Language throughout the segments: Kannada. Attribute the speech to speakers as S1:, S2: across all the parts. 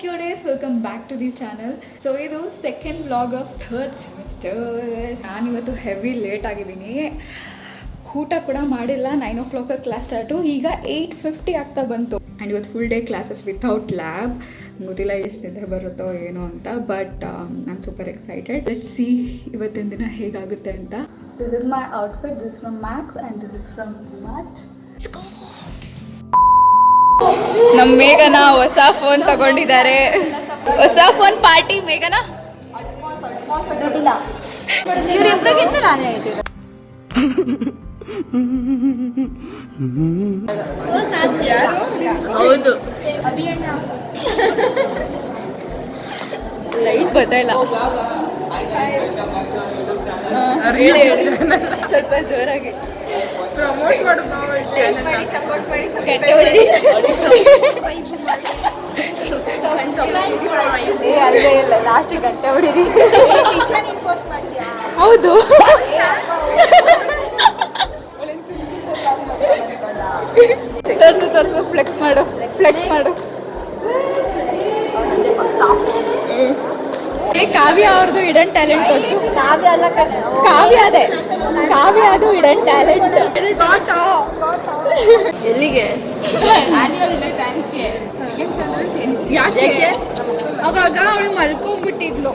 S1: ಯು ಡೇಸ್, welcome back to the channel. So ಇದು second vlog of third semester. ನಾನಿವತ್ತು ಹೆವಿ ಲೇಟ್ ಆಗಿದ್ದೀನಿ, ಊಟ ಕೂಡ ಮಾಡಿಲ್ಲ. 9 o'clock ಕ್ಲಾಸ್ ಸ್ಟಾರ್ಟು, ಈಗ 8:50 ಆಗ್ತಾ ಬಂತು. ಆ್ಯಂಡ್ ಇವತ್ತು full day classes without lab. ಗೊತ್ತಿಲ್ಲ ಎಷ್ಟು ನಿದ್ದೆ ಬರುತ್ತೋ ಏನೋ ಅಂತ, ಬಟ್ ನಾನು ಸೂಪರ್ ಎಕ್ಸೈಟೆಡ್. ಲೆಟ್ಸ್ ಸಿ ಇವತ್ತಿನ ದಿನ ಹೇಗಾಗುತ್ತೆ ಅಂತ. This is my outfit, this from Max and this is from match. ನಮ್ಮ ಮೇಘನ ಹೊಸ ಫೋನ್ ತಗೊಂಡಿದ್ದಾರೆ. ಹೊಸ ಫೋನ್ ಪಾರ್ಟಿ ಮೇಘನ ಇವರಿಬ್ಬರಿಗಿಂತ ನಾನೇ ಹೇಳ್ತಿದ್ದೆ. ಹೌದು, ಲೈಟ್ ಬರ್ತಾಯಿಲ್ಲ, ಸ್ವಲ್ಪ ಜೋರಾಗಿ ಪ್ರಮೋಟ್ ಅಲ್ಲೇ ಇಲ್ಲ, ಲಾಸ್ಟ್ ಗಂಟೆ ಹೊಡೀರಿ. ಹೌದು, ತರ್ಸು ಫ್ಲೆಕ್ಸ್ ಮಾಡು. ಕಾವ್ಯ ಅವ್ರದ್ದು ಇಡನ್ ಟ್ಯಾಲೆಂಟ್ ತೋರಿಸು. ಕಾವ್ಯ ಅದು ಇಡನ್ ಟ್ಯಾಲೆಂಟ್. ಎಲ್ಲಿಗೆ? ಆನ್ಯುವಲ್ ಡೇ ಡ್ಯಾನ್ಸ್ಗೆ. ಯಾಕೆ? ಅವಾಗ ಅವಳು ಮಲ್ಕೊಂಡ್ಬಿಟ್ಟಿದ್ಲು.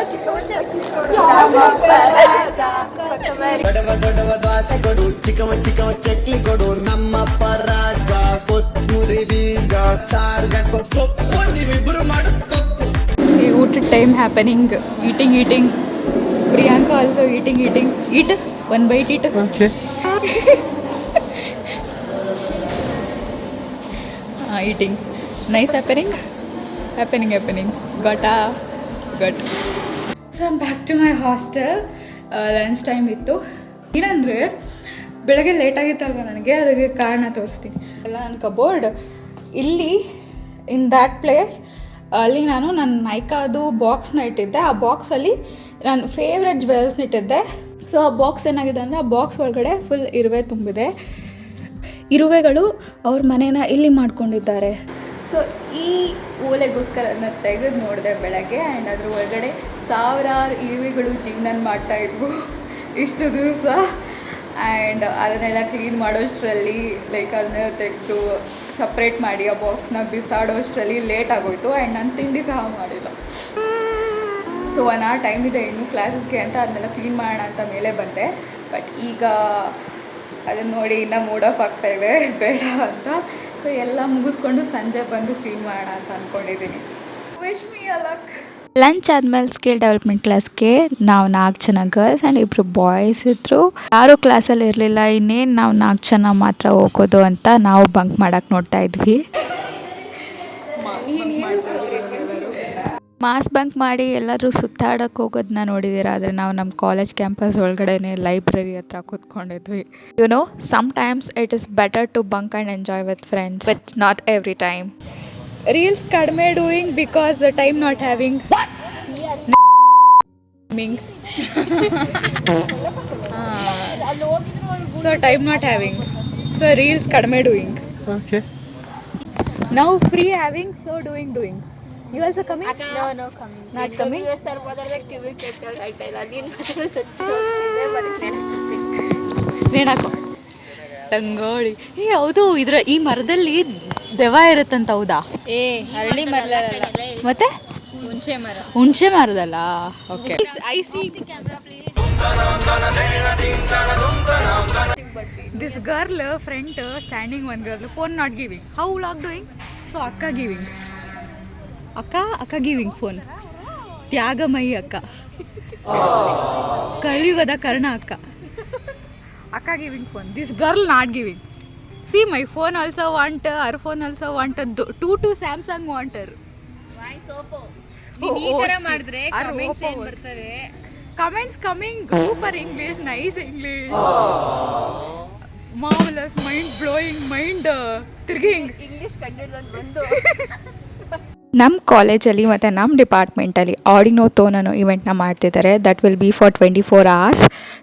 S1: ಚಿಕ್ಕವ ಚಕ್ಲಿ ಕೊಡು, ನಮ್ಮಪ್ಪ ರಾಜ ಕೊತ್ತೂರಿ ಬೀಜ ಸಾರ್ಗ ಇಬ್ರು ಮಾಡು ತಪ್ಪು. ಊಟದ time happening, eating. Priyanka also eating. Eat 1 bite eat. Eating nice. Happening. got. So I'm back to my hostel. Lunch time ಇತ್ತು. ಏನಂದರೆ ಬೆಳಗ್ಗೆ ಲೇಟಾಗಿತ್ತಲ್ವ ನನಗೆ, ಅದಕ್ಕೆ ಕಾರಣ ತೋರಿಸ್ತೀನಿ. ಎಲ್ಲ ನನ್ನ ಕಬೋರ್ಡ್ ಇಲ್ಲಿ ಇನ್ ದ್ಯಾಟ್ ಪ್ಲೇಸ್, ಅಲ್ಲಿ ನಾನು ನನ್ನ ನೈಕಾದು ಬಾಕ್ಸ್ನ ಇಟ್ಟಿದ್ದೆ. ಆ ಬಾಕ್ಸಲ್ಲಿ ನನ್ನ ಫೇವ್ರೆಟ್ ಜ್ಯುವೆಲ್ಸ್ನ ಇಟ್ಟಿದ್ದೆ. ಸೊ ಆ ಬಾಕ್ಸ್ ಏನಾಗಿದೆ ಅಂದರೆ, ಆ ಬಾಕ್ಸ್ ಒಳಗಡೆ ಫುಲ್ ಇರುವೆ ತುಂಬಿದೆ. ಇರುವೆಗಳು ಅವ್ರ ಮನೇನ ಇಲ್ಲಿ ಮಾಡ್ಕೊಂಡಿದ್ದಾರೆ. ಸೊ ಈ ಓಲೆಗೋಸ್ಕರ ನಾನು ತೆಗೆದು ನೋಡಿದೆ ಬೆಳಗ್ಗೆ. ಆ್ಯಂಡ್ ಅದ್ರ ಒಳಗಡೆ ಸಾವಿರಾರು ಇರುವೆಗಳು ಜೀವನ ಮಾಡ್ತಾಯಿದ್ವು ಇಷ್ಟು ದಿವಸ. ಆ್ಯಂಡ್ ಅದನ್ನೆಲ್ಲ ಕ್ಲೀನ್ ಮಾಡೋಷ್ಟರಲ್ಲಿ, ಲೈಕ್ ಅದನ್ನೆಲ್ಲ ತೆಗೆದು ಸಪ್ರೇಟ್ ಮಾಡಿ ಆ ಬಾಕ್ಸ್ನ ಬಿಸಾಡೋಷ್ಟರಲ್ಲಿ ಲೇಟ್ ಆಗೋಯಿತು. ಆ್ಯಂಡ್ ನಾನು ತಿಂಡಿ ಸಹ ಮಾಡಿಲ್ಲ. ಸೊ 1 hour ಟೈಮ್ ಇದೆ ಇನ್ನು ಕ್ಲಾಸಸ್ಗೆ ಅಂತ ಅದನ್ನೆಲ್ಲ ಕ್ಲೀನ್ ಮಾಡೋಣ ಅಂತ ಮೇಲೆ ಬಂದೆ. ಬಟ್ ಈಗ ಅದನ್ನು ನೋಡಿ ಇನ್ನೂ ಮೂಡ್ ಆಫ್ ಆಗ್ತಾಯಿದೆ, ಬೇಡ ಅಂತ. ಸೊ ಎಲ್ಲ ಮುಗಿಸ್ಕೊಂಡು ಸಂಜೆ ಬಂದು ಕ್ಲೀನ್ ಮಾಡೋಣ ಅಂತ ಅಂದ್ಕೊಂಡಿದ್ದೀನಿ. Wish me a luck. Lunch ಆದಮೇಲೆ ಸ್ಕಿಲ್ ಡೆವಲಪ್ಮೆಂಟ್ ಕ್ಲಾಸ್ಗೆ ನಾವು 4 ಜನ ಗರ್ಲ್ಸ್ ಆ್ಯಂಡ್ 2 ಬಾಯ್ಸ್ ಇದ್ದರು. ಯಾರೂ ಕ್ಲಾಸಲ್ಲಿ ಇರಲಿಲ್ಲ. ಇನ್ನೇನು ನಾವು 4 ಜನ ಮಾತ್ರ ಹೋಗೋದು ಅಂತ ನಾವು ಬಂಕ್ ಮಾಡೋಕ್ಕೆ ನೋಡ್ತಾ ಇದ್ವಿ. ಮಾಸ್ ಬಂಕ್ ಮಾಡಿ ಎಲ್ಲರೂ ಸುತ್ತಾಡೋಕ್ಕೆ ಹೋಗೋದನ್ನ ನೋಡಿದ್ದೀರಾ. ಆದರೆ ನಾವು ನಮ್ಮ ಕಾಲೇಜ್ ಕ್ಯಾಂಪಸ್ ಒಳಗಡೆನೇ ಲೈಬ್ರರಿ ಹತ್ರ ಕೂತ್ಕೊಂಡಿದ್ವಿ. You know, sometimes it is better to bunk and enjoy with friends, but not every time. Reels ಕಡಿಮೆ doing because time not having. So time not having, so reels ಕಡಿಮೆ doing. Now free having, so doing. You also coming? No coming. Not coming? You sir bodare ಕಿವಿ ಕೇಳ್ತಾ ಇಲ್ಲ. ನೀನು ಮಾತ್ರ ಸತ್ತು ಹೋಗ್ತಿದೆ, ಬರೀ ನೆಡಾಕೋ ತಂಗೋಳಿ. ಹೌದು, ಈ ಮರದಲ್ಲಿ ದೆವ್ವ ಇರುತ್ತಂತ. ಹೌದಾ? ಹರಳಿ ಮರ ಮತ್ತೆ ಹುಣಸೆ ಮರದಲ್ಲ. Okay, I see. This girl friend standing, one girl phone not giving. How vlog doing? So akka giving. ಅಕ್ಕ ಗಿವಿಂಗ್ ಫೋನ್. ತ್ಯಾಗಮಯಿ ಅಕ್ಕ, ಕಲಿಯುಗದ ಕರ್ಣ ಅಕ್ಕ giving phone. This girl not giving. See my phone also want, her phone also want. 2 Samsung wanter.
S2: ಈ ಥರ ಮಾಡಿದ್ರೆ ಕಮೆಂಟ್ಸ್ ಏನು ಬರ್ತವೆ?
S1: Comments coming. Super English, nice English, marvellous, mind blowing, mind ತಿರ್ಗಿಂಗ್.
S2: ಇಂಗ್ಲಿಷ್ ಕಂಡಿಡ್ದು ಬಂದು
S1: ನಮ್ಮ ಕಾಲೇಜಲ್ಲಿ ಮತ್ತು ನಮ್ಮ ಡಿಪಾರ್ಟ್ಮೆಂಟಲ್ಲಿ ಆಡಿನೋಥೋನ್ ಅನ್ನೋ ಇವೆಂಟ್ನ ಮಾಡ್ತಿದ್ದಾರೆ. That will be for 24 hours.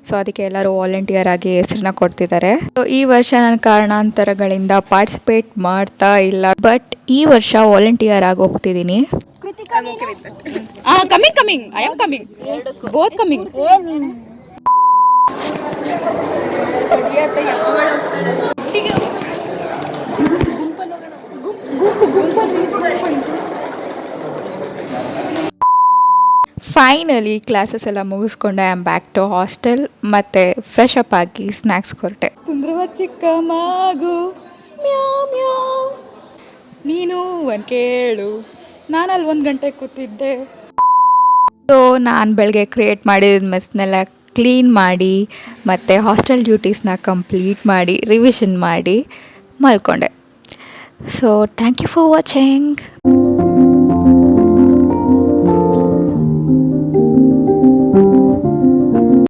S1: So ಅದಕ್ಕೆ ಎಲ್ಲರೂ ವಾಲಂಟಿಯರ್ ಆಗಿ ಹೆಸರನ್ನ ಕೊಡ್ತಿದ್ದಾರೆ. ಸೊ ಈ ವರ್ಷ ನಾನು ಕಾರಣಾಂತರಗಳಿಂದ ಪಾರ್ಟಿಸಿಪೇಟ್ ಮಾಡ್ತಾ ಇಲ್ಲ, ಬಟ್ ಈ ವರ್ಷ ವಾಲಂಟಿಯರ್ ಆಗಿ ಹೋಗ್ತಿದ್ದೀನಿ. Coming I am coming both coming. Finally classes ಎಲ್ಲ ಮುಗಿಸ್ಕೊಂಡು I am back to hostel. ಮತ್ತು ಫ್ರೆಶ್ ಅಪ್ ಆಗಿ ಸ್ನ್ಯಾಕ್ಸ್ ಕೊರಟೆ. ಸುಂದರವಾದ ಚಿಕ್ಕ ಮಗು ಮ್ಯಾವ್ ಮ್ಯಾವ್, ನೀನು ಒಂದು ಕೇಳು, ನಾನಲ್ಲಿ 1 ಗಂಟೆ ಕೂತಿದ್ದೆ. ಸೊ ನಾನು ಬೆಳಗ್ಗೆ ಕ್ರಿಯೇಟ್ ಮಾಡಿದ ಮೆಸ್ನೆಲ್ಲ ಕ್ಲೀನ್ ಮಾಡಿ ಮತ್ತು ಹಾಸ್ಟೆಲ್ ಡ್ಯೂಟೀಸ್ನ ಕಂಪ್ಲೀಟ್ ಮಾಡಿ ರಿವಿಷನ್ ಮಾಡಿ ಮಲ್ಕೊಂಡೆ. So thank you for watching.